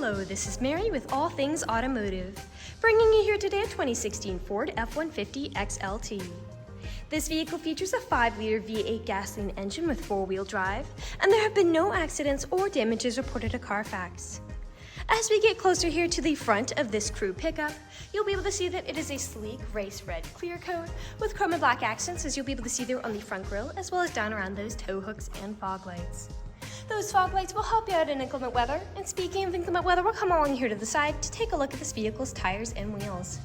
Hello, this is Mary with All Things Automotive, bringing you here today a 2016 Ford F-150 XLT. This vehicle features a 5-liter V8 gasoline engine with 4-wheel drive, and there have been no accidents or damages reported to CARFAX. As we get closer here to the front of this crew pickup, you'll be able to see that it is a sleek race red clear coat with chrome and black accents, as you'll be able to see there on the front grille, as well as down around those tow hooks and fog lights. Those fog lights will help you out in inclement weather, and speaking of inclement weather, we'll come along here to the side to take a look at this vehicle's tires and wheels.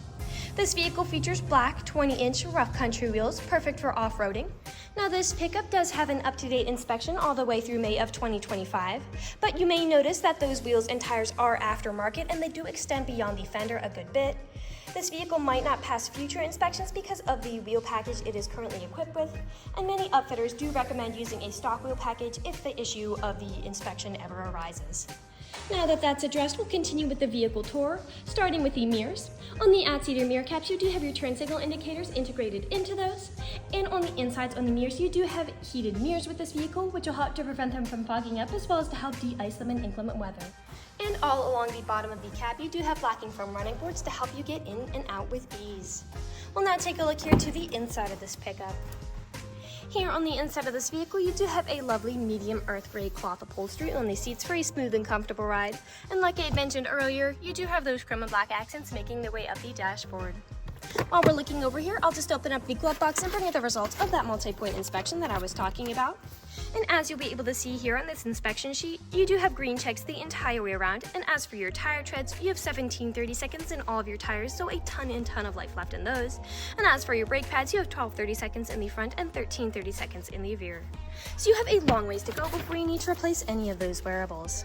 This vehicle features black 20-inch rough country wheels, perfect for off-roading. Now this pickup does have an up-to-date inspection all the way through May of 2025, but you may notice that those wheels and tires are aftermarket and they do extend beyond the fender a good bit. This vehicle might not pass future inspections because of the wheel package it is currently equipped with, and many upfitters do recommend using a stock wheel package if the issue of the inspection ever arises. Now that that's addressed, we'll continue with the vehicle tour, starting with the mirrors. On the outsider mirror caps, you do have your turn signal indicators integrated into those, and on the insides on the mirrors, you do have heated mirrors with this vehicle, which will help to prevent them from fogging up, as well as to help de-ice them in inclement weather. And all along the bottom of the cab, you do have blacking foam running boards to help you get in and out with ease. We'll now take a look here to the inside of this pickup. Here on the inside of this vehicle, you do have a lovely medium earth gray cloth upholstery on the seats for a smooth and comfortable ride. And like I had mentioned earlier, you do have those chrome and black accents making their way up the dashboard. While we're looking over here, I'll just open up the glove box and bring you the results of that multi-point inspection that I was talking about. And as you'll be able to see here on this inspection sheet, you do have green checks the entire way around. And as for your tire treads, you have 17 seconds in all of your tires, so a ton of life left in those. And as for your brake pads, you have 12 seconds in the front and 13 seconds in the rear. So you have a long ways to go before you need to replace any of those wearables.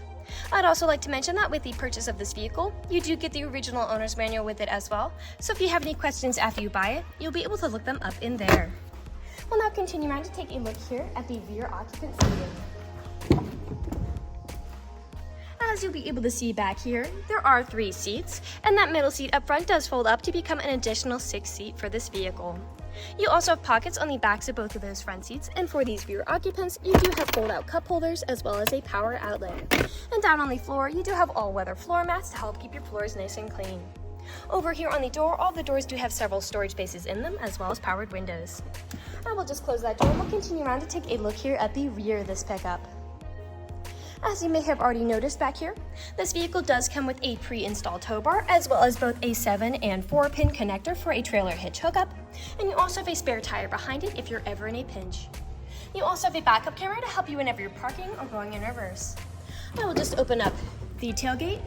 I'd also like to mention that with the purchase of this vehicle, you do get the original owner's manual with it as well. So if you have any questions after you buy it, you'll be able to look them up in there. We'll now continue around to take a look here at the rear occupant seating. As you'll be able to see back here, there are 3 seats, and that middle seat up front does fold up to become an additional 6th seat for this vehicle. You also have pockets on the backs of both of those front seats, and for these rear occupants, you do have fold-out cup holders as well as a power outlet. And down on the floor, you do have all-weather floor mats to help keep your floors nice and clean. Over here on the door, all the doors do have several storage spaces in them, as well as powered windows. I will just close that door and we'll continue around to take a look here at the rear of this pickup. As you may have already noticed back here, this vehicle does come with a pre-installed tow bar, as well as both a 7- and 4-pin connector for a trailer hitch hookup, and you also have a spare tire behind it if you're ever in a pinch. You also have a backup camera to help you whenever you're parking or going in reverse. I will just open up the tailgate.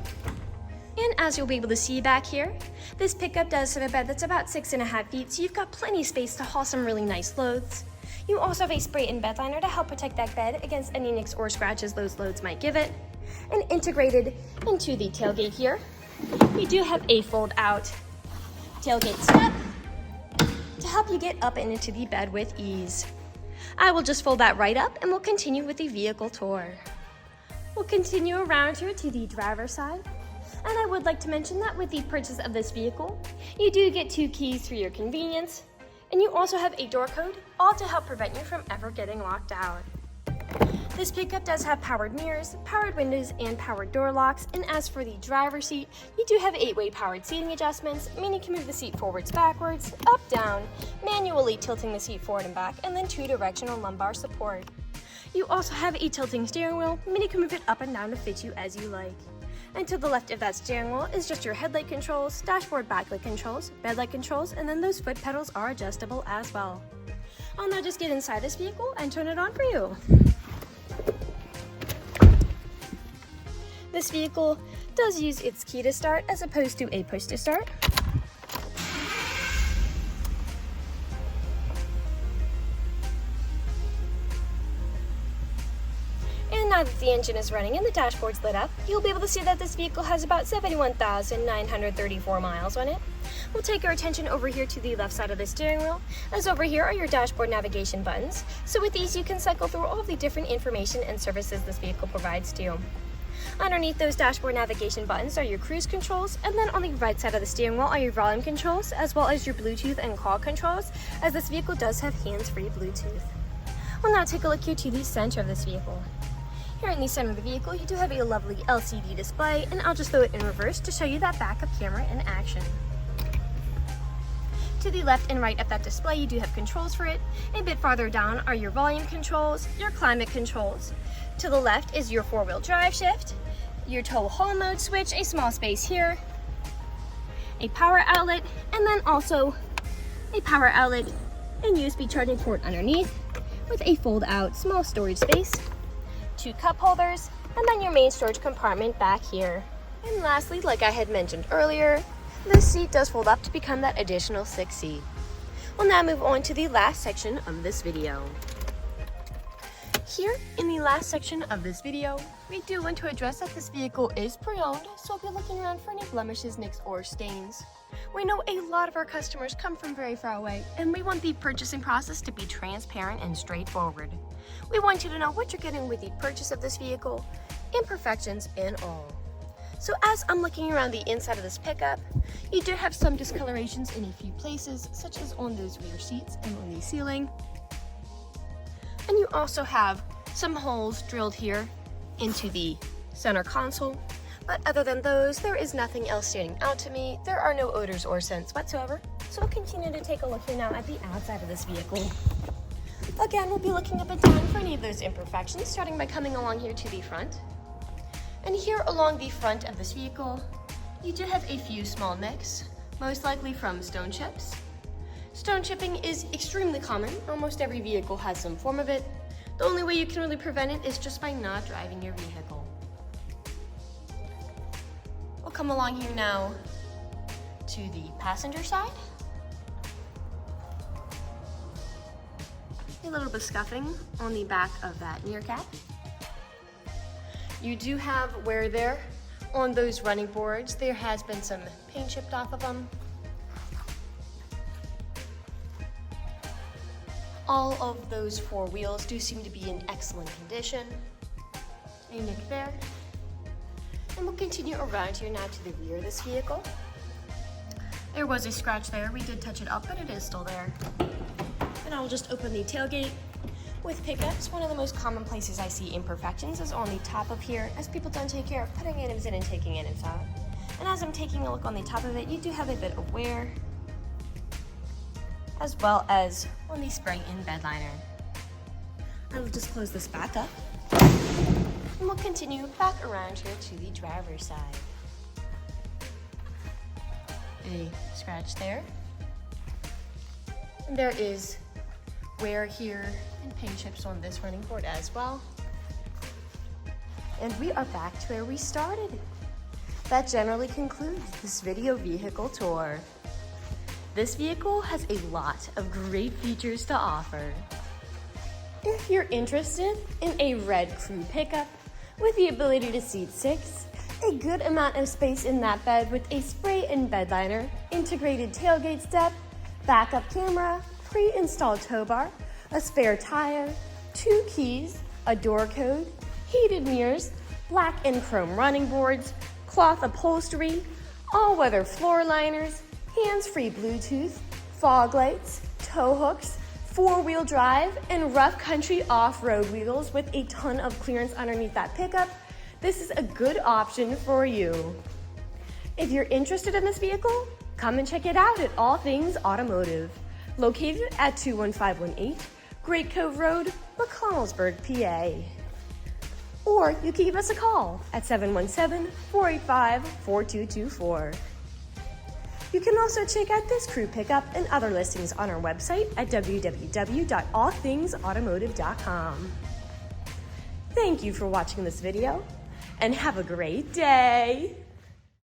And as you'll be able to see back here, this pickup does have a bed that's about 6.5 feet, so you've got plenty of space to haul some really nice loads. You also have a spray-in bedliner to help protect that bed against any nicks or scratches those loads might give it. And integrated into the tailgate here, you do have a fold-out tailgate step to help you get up and into the bed with ease. I will just fold that right up and we'll continue with the vehicle tour. We'll continue around here to the driver's side. And I would like to mention that with the purchase of this vehicle, you do get 2 keys for your convenience, and you also have a door code, all to help prevent you from ever getting locked out. This pickup does have powered mirrors, powered windows, and powered door locks, and as for the driver's seat, you do have 8-way powered seating adjustments, meaning you can move the seat forwards, backwards, up, down, manually tilting the seat forward and back, and then 2-directional lumbar support. You also have a tilting steering wheel, meaning you can move it up and down to fit you as you like. And to the left of that steering wheel is just your headlight controls, dashboard backlight controls, bedlight controls, and then those foot pedals are adjustable as well. I'll now just get inside this vehicle and turn it on for you. This vehicle does use its key to start as opposed to a push to start. Now that the engine is running and the dashboard's lit up, you'll be able to see that this vehicle has about 71,934 miles on it. We'll take our attention over here to the left side of the steering wheel, as over here are your dashboard navigation buttons. So with these, you can cycle through all of the different information and services this vehicle provides to you. Underneath those dashboard navigation buttons are your cruise controls, and then on the right side of the steering wheel are your volume controls, as well as your Bluetooth and call controls, as this vehicle does have hands-free Bluetooth. We'll now take a look here to the center of this vehicle. Here in the center of the vehicle, you do have a lovely LCD display, and I'll just throw it in reverse to show you that backup camera in action. To the left and right of that display, you do have controls for it. A bit farther down are your volume controls, your climate controls. To the left is your four-wheel drive shift, your tow haul mode switch, a small space here, a power outlet, and then also a power outlet and USB charging port underneath with a fold-out small storage space, 2 cup holders, and then your main storage compartment back here. And lastly, like I had mentioned earlier, this seat does fold up to become that additional 6th seat. We'll now move on to the last section of this video. Here in the last section of this video, we do want to address that this vehicle is pre-owned, so we'll be looking around for any blemishes, nicks, or stains. We know a lot of our customers come from very far away, and we want the purchasing process to be transparent and straightforward. We want you to know what you're getting with the purchase of this vehicle, imperfections and all. So as I'm looking around the inside of this pickup, you do have some discolorations in a few places, such as on those rear seats and on the ceiling. And you also have some holes drilled here into the center console. But other than those, there is nothing else standing out to me. There are no odors or scents whatsoever. So we'll continue to take a look here now at the outside of this vehicle. Again, we'll be looking up and down for any of those imperfections, starting by coming along here to the front. And here along the front of this vehicle, you do have a few small nicks, most likely from stone chips. Stone chipping is extremely common. Almost every vehicle has some form of it. The only way you can really prevent it is just by not driving your vehicle. We'll come along here now to the passenger side. A little bit of scuffing on the back of that near cap. You do have wear there on those running boards. There has been some paint chipped off of them. All of those 4 wheels do seem to be in excellent condition. A nick there. And we'll continue around here now to the rear of this vehicle. There was a scratch there. We did touch it up, but it is still there. And I'll just open the tailgate. With pickups, one of the most common places I see imperfections is on the top of here, as people don't take care of putting items in and taking items out. And as I'm taking a look on the top of it, you do have a bit of wear, as well as on the spray-in bed liner. I will just close this back up, and we'll continue back around here to the driver's side. A scratch there, and there is wear here and paint chips on this running board as well. And we are back to where we started. That generally concludes this video vehicle tour. This vehicle has a lot of great features to offer. If you're interested in a red crew pickup with the ability to seat 6, a good amount of space in that bed with a spray-in bed liner, integrated tailgate step, backup camera, pre-installed tow bar, a spare tire, 2 keys, a door code, heated mirrors, black and chrome running boards, cloth upholstery, all-weather floor liners, hands-free Bluetooth, fog lights, tow hooks, 4-wheel drive, and rough country off-road wheels with a ton of clearance underneath that pickup, this is a good option for you. If you're interested in this vehicle, come and check it out at All Things Automotive, located at 21518 Great Cove Road, McConnellsburg, PA. Or you can give us a call at 717-485-4224. You can also check out this crew pickup and other listings on our website at www.allthingsautomotive.com. Thank you for watching this video, and have a great day.